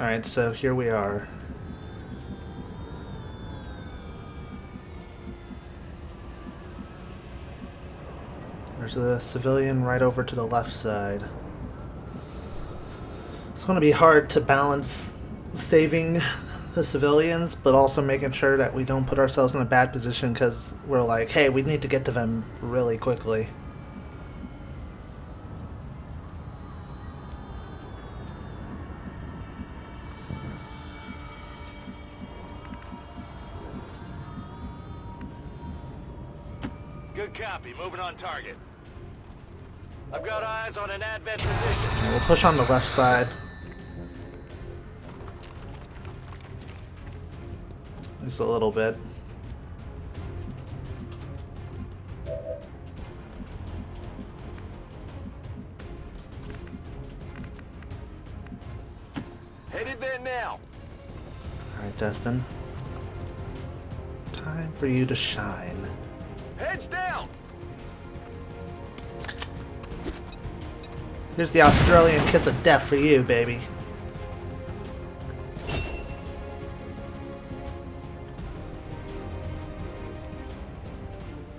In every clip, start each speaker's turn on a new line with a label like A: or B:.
A: Alright, so here we are. There's a civilian right over to the left side. It's going to be hard to balance saving the civilians, but also making sure that we don't put ourselves in a bad position because we're like, hey, we need to get to them really quickly.
B: Good copy. Moving on target. I've got eyes on an advent position.
A: And we'll push on the left side. Just a little bit.
B: Headed there now.
A: Alright, Destin. Time for you to shine.
B: Heads down.
A: Here's the Australian kiss of death for you, baby.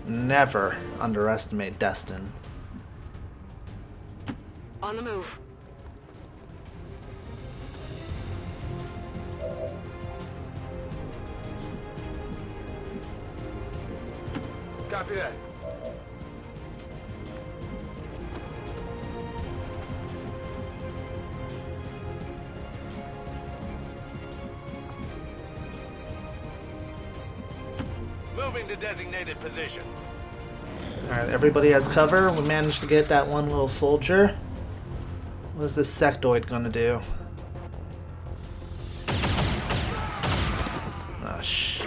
A: Never underestimate Destin.
C: On the move.
B: Copy that. Moving to designated position.
A: Alright, everybody has cover. We managed to get that one little soldier. What is this sectoid gonna do? Oh, shh.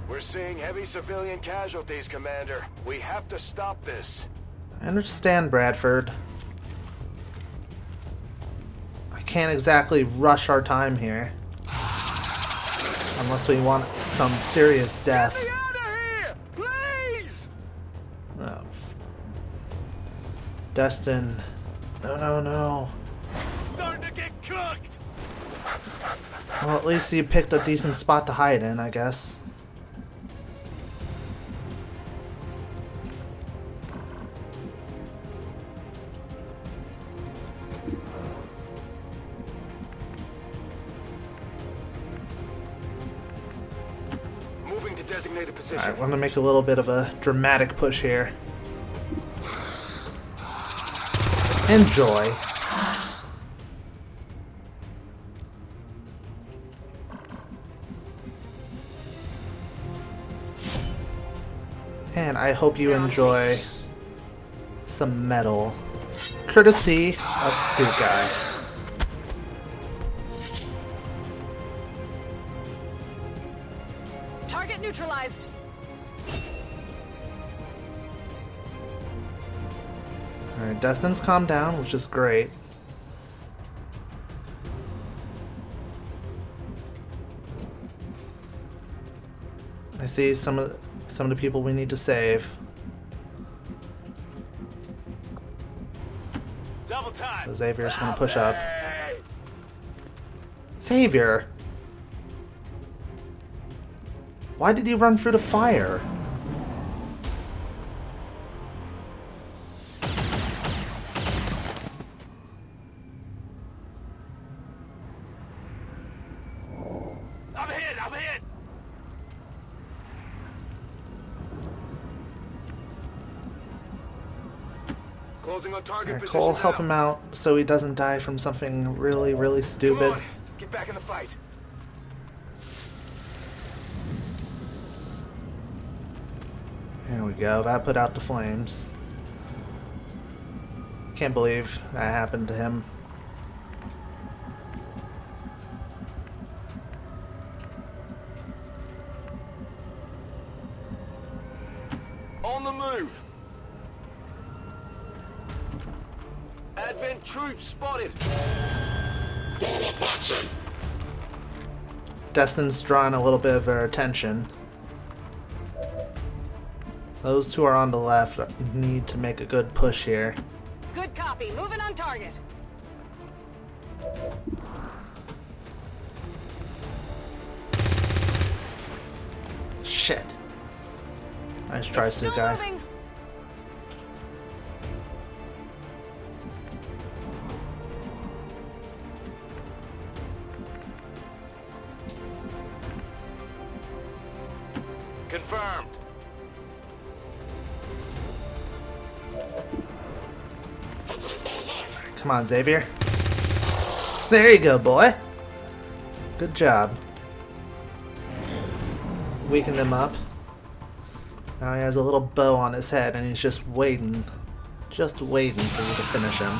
B: We're seeing heavy civilian casualties, Commander. We have to stop this.
A: I understand, Bradford. I can't exactly rush our time here. Unless we want some serious death.
B: Get me out of here, please!
A: Oh. Destin. No, no, no.
B: Starting to get cooked.
A: Well, at least you picked a decent spot to hide in, I guess.
B: Moving to designated position.
A: Alright, we're gonna make a little bit of a dramatic push here. Enjoy. And I hope you enjoy some metal, courtesy of Sukai.
C: Target neutralized.
A: Alright, Destin's calmed down, which is great. I see some of the people we need to save.
B: Double time.
A: So Xavier's gonna push up. Xavier! Why did he run through the fire?
B: I'm hit. I'm hit. Closing on target
A: Alright,
B: position.
A: Cole, help
B: now.
A: him out so he doesn't die from something really, really
B: Come
A: stupid.
B: on. Get back in the fight.
A: There we go, that put out the flames. Can't believe that happened to him.
B: On the move. Advent troops spotted.
A: Destin's drawing a little bit of our attention. Those two are on the left need to make a good push here.
C: copy. Moving on target.
A: Shit. Nice try,
C: Still
A: Sukai.
C: moving.
B: Confirmed.
A: Come on, Xavier. There you go, boy. Good job. Weakened him up. Now he has a little bow on his head and he's just waiting for you to finish him.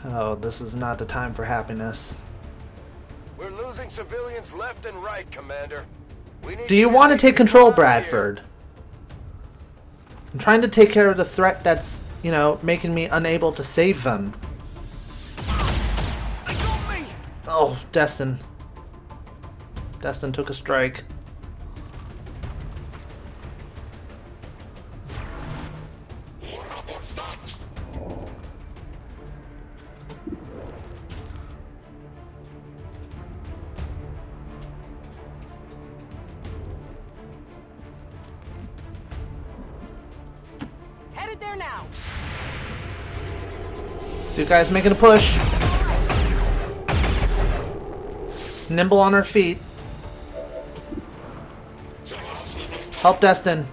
A: Oh, this is not the time for happiness.
B: We're losing civilians left and right, Commander. We need
A: Do you want to take control, Bradford? I'm trying to take care of the threat that's, you know, making me unable to save them.
B: They got me!
A: Oh, Destin. Destin took a strike.
C: Headed there now.
A: Sukai's making a push. Nimble on her feet. Help Destin.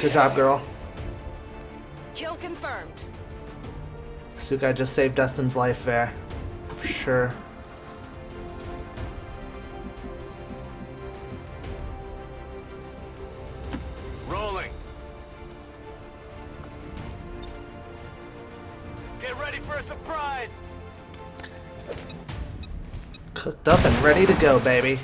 A: Good job, girl.
C: Kill confirmed.
A: Sukai just saved Destin's life there. For sure.
B: Rolling. Get ready for a surprise!
A: Cooked up and ready to go, baby.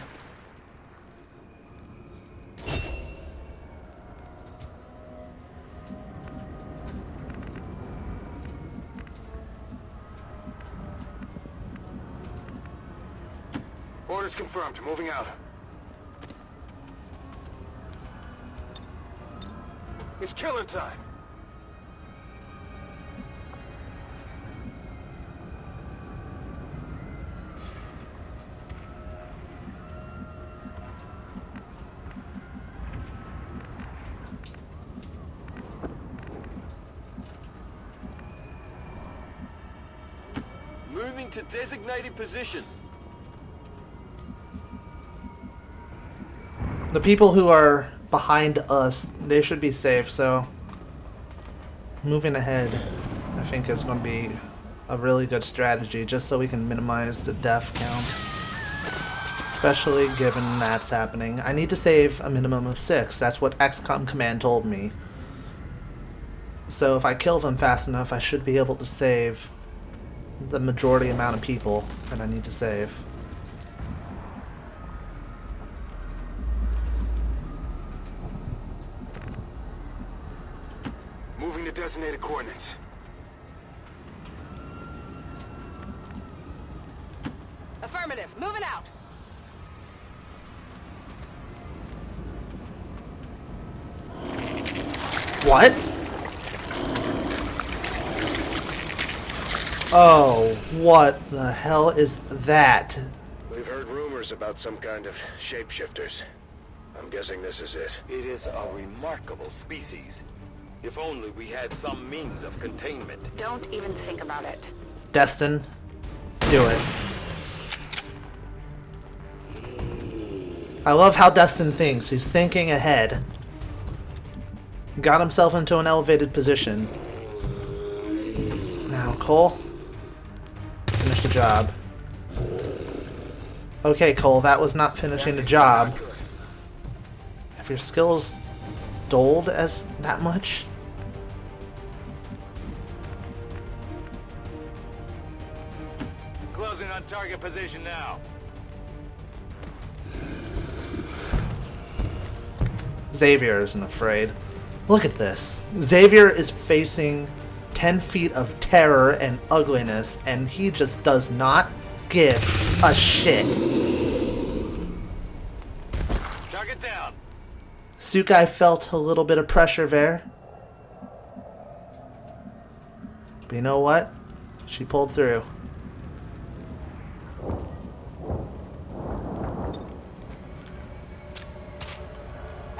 B: Orders confirmed. Moving out. It's killing time. Moving to designated position.
A: The people who are behind us, they should be safe, so moving ahead, I think is going to be a really good strategy, just so we can minimize the death count. Especially given that's happening. I need to save a minimum of 6. That's what XCOM Command told me. So if I kill them fast enough, I should be able to save the majority amount of people that I need to save.
B: Moving to designated coordinates.
C: Affirmative. Moving out.
A: What? Oh, what the hell is that?
B: We've heard rumors about some kind of shapeshifters. I'm guessing this is it.
D: It is a remarkable species. If only we had some means of containment.
C: Don't even think about it.
A: Destin, do it. I love how Destin thinks. He's thinking ahead. Got himself into an elevated position. Now, Cole, finish the job. Okay, Cole, that was not finishing the job. Have your skills dulled as that much?
B: Closing on target position now.
A: Xavier isn't afraid. Look at this. Xavier is facing 10 feet of terror and ugliness, and he just does not give a shit.
B: Target down.
A: Sukai felt a little bit of pressure there. But you know what? She pulled through.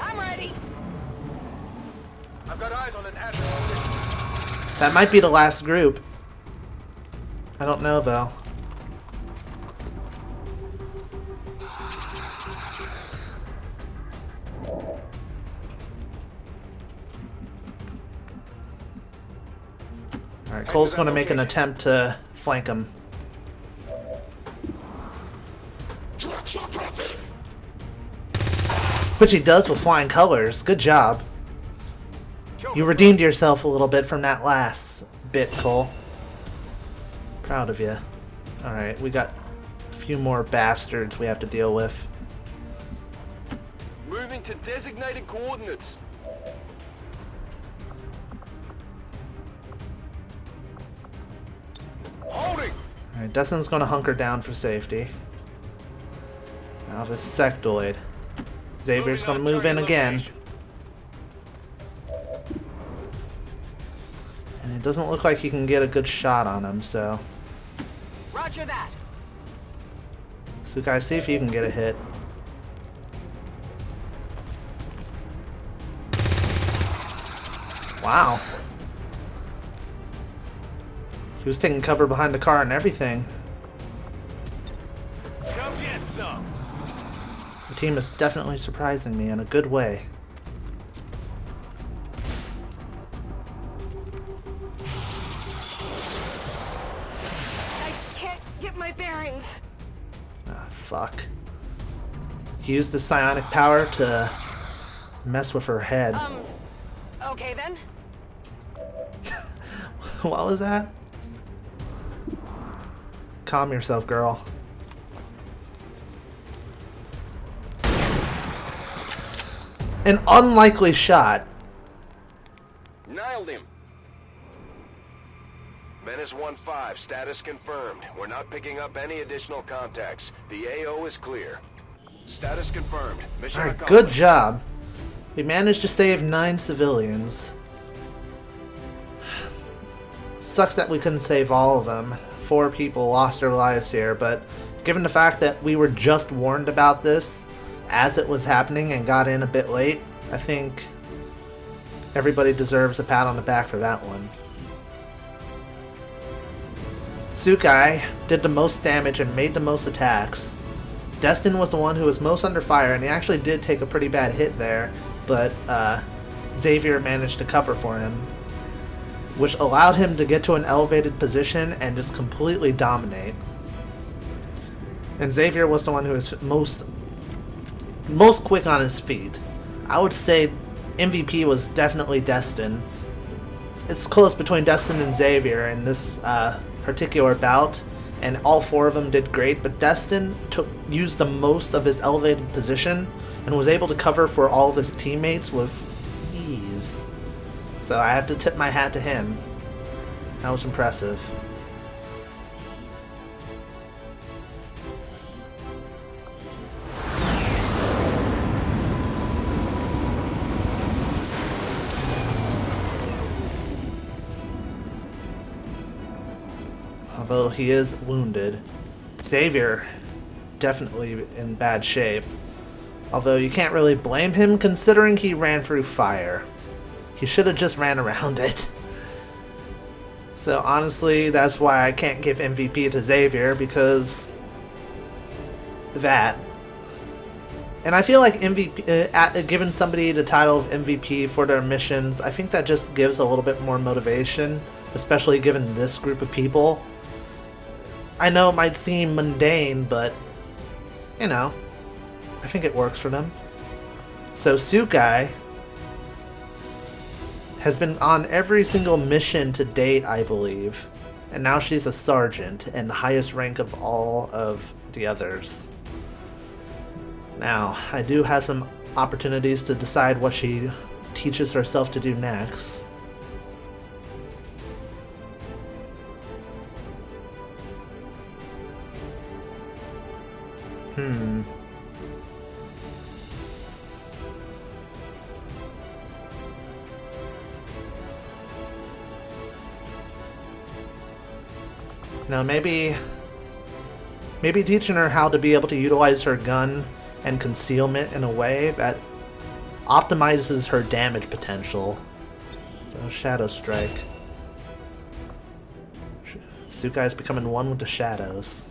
C: I'm ready.
D: I've got eyes on an advent.
A: That might be the last group. I don't know though. Alright, Cole's going to make an attempt to flank him. Which he does with flying colors. Good job. You redeemed yourself a little bit from that last bit, Cole. Proud of you. Alright, we got a few more bastards we have to deal with.
D: Moving to designated coordinates. Holding.
A: Alright, Dustin's gonna hunker down for safety. Now this sectoid. Xavier's gonna move in again. And it doesn't look like he can get a good shot on him, so...
C: Roger that.
A: Sukai, see if you can get a hit. Wow. He was taking cover behind the car and everything.
B: Come get some.
A: The team is definitely surprising me in a good way.
C: I can't get my bearings.
A: Ah, fuck. He used the psionic power to mess with her head.
C: Okay then.
A: What was that? Calm yourself, girl. An unlikely shot.
D: Nailed him. Menace 1-5, status confirmed. We're not picking up any additional contacts. The AO is clear. Status confirmed. Mission
A: Alright,
D: accomplished.
A: good job. We managed to save 9 civilians. Sucks that we couldn't save all of them. 4 people lost their lives here, but given the fact that we were just warned about this as it was happening and got in a bit late, I think everybody deserves a pat on the back for that one. Sukai did the most damage and made the most attacks. Destin was the one who was most under fire, and he actually did take a pretty bad hit there, but Xavier managed to cover for him, which allowed him to get to an elevated position and just completely dominate. And Xavier was the one who was most quick on his feet. I would say MVP was definitely Destin. It's close between Destin and Xavier in this particular bout, and all 4 of them did great, but Destin used the most of his elevated position and was able to cover for all of his teammates with ease. So I have to tip my hat to him. That was impressive. Although he is wounded. Xavier, definitely in bad shape. Although you can't really blame him considering he ran through fire. He should have just ran around it. So honestly, that's why I can't give MVP to Xavier, because that. And I feel like MVP, giving somebody the title of MVP for their missions, I think that just gives a little bit more motivation, especially given this group of people. I know it might seem mundane, but, you know, I think it works for them. So Sukai has been on every single mission to date, I believe. And now she's a sergeant and the highest rank of all of the others. Now, I do have some opportunities to decide what she teaches herself to do next. know, maybe teaching her how to be able to utilize her gun and concealment in a way that optimizes her damage potential. So Shadow Strike. Sukai is becoming one with the shadows.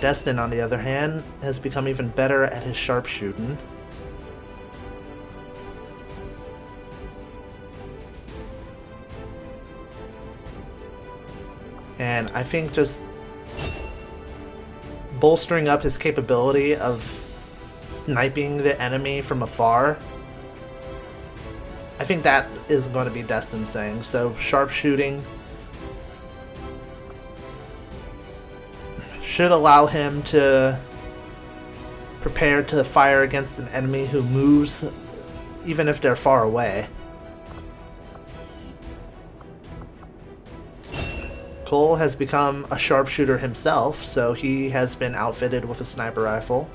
A: Destin, on the other hand, has become even better at his sharpshooting. And I think just bolstering up his capability of sniping the enemy from afar, I think that is going to be Destin's thing. So sharpshooting should allow him to prepare to fire against an enemy who moves even if they're far away. Cole has become a sharpshooter himself, so he has been outfitted with a sniper rifle.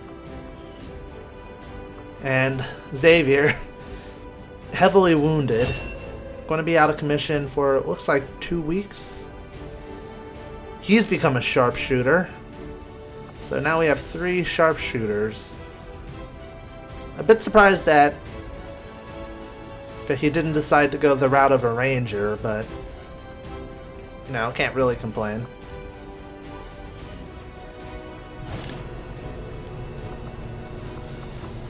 A: And Xavier, heavily wounded, going to be out of commission for, it looks like, 2 weeks. He's become a sharpshooter. So now we have 3 sharpshooters. A bit surprised that he didn't decide to go the route of a ranger, but you know, can't really complain.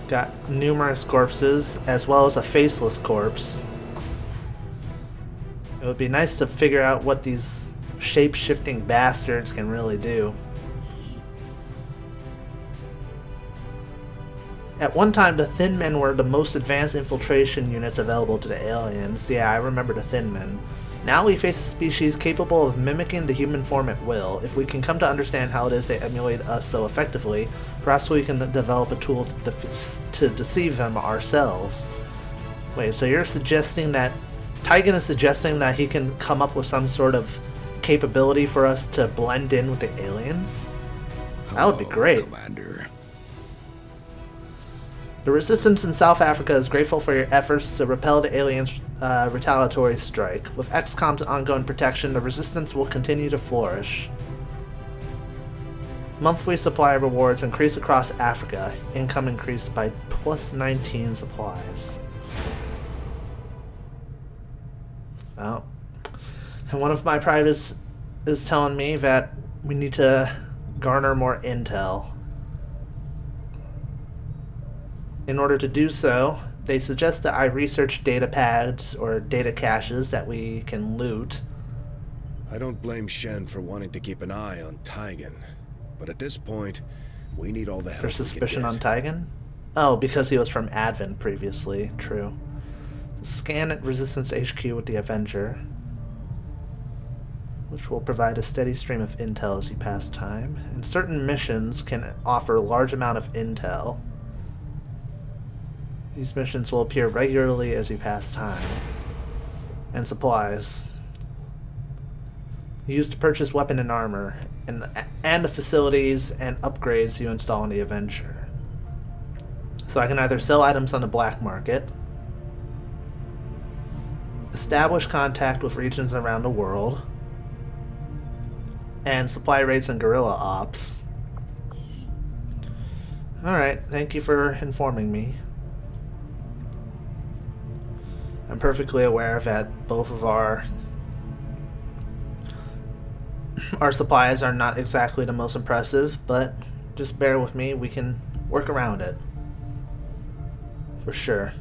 A: Got numerous corpses, as well as a faceless corpse. It would be nice to figure out what these shape-shifting bastards can really do. At one time, the Thin Men were the most advanced infiltration units available to the aliens. Yeah, I remember the Thin Men. Now we face a species capable of mimicking the human form at will. If we can come to understand how it is they emulate us so effectively, perhaps we can develop a tool to deceive them ourselves. Wait, so you're suggesting that Taigen is suggesting that he can come up with some sort of capability for us to blend in with the aliens? That would be great.
E: Commander.
A: The resistance in South Africa is grateful for your efforts to repel the aliens' retaliatory strike. With XCOM's ongoing protection, the resistance will continue to flourish. Monthly supply rewards increase across Africa. Income increased by plus 19 supplies. Oh. And one of my privates is telling me that we need to garner more intel. In order to do so, they suggest that I research data pads or data caches that we can loot.
E: I don't blame Shen for wanting to keep an eye on Taigen, but at this point, we need all the help
A: There's
E: we can
A: suspicion
E: get.
A: on Taigen? Oh, because he was from Advent previously. True. Scan at Resistance HQ with the Avenger, which will provide a steady stream of intel as you pass time. And certain missions can offer a large amount of intel. These missions will appear regularly as you pass time. And supplies. Used to purchase weapon and armor, and the facilities and upgrades you install in the Avenger. So I can either sell items on the black market, establish contact with regions around the world, and supply raids and guerrilla ops. Alright, thank you for informing me. I'm perfectly aware that both of our supplies are not exactly the most impressive, but just bear with me, we can work around it. For sure.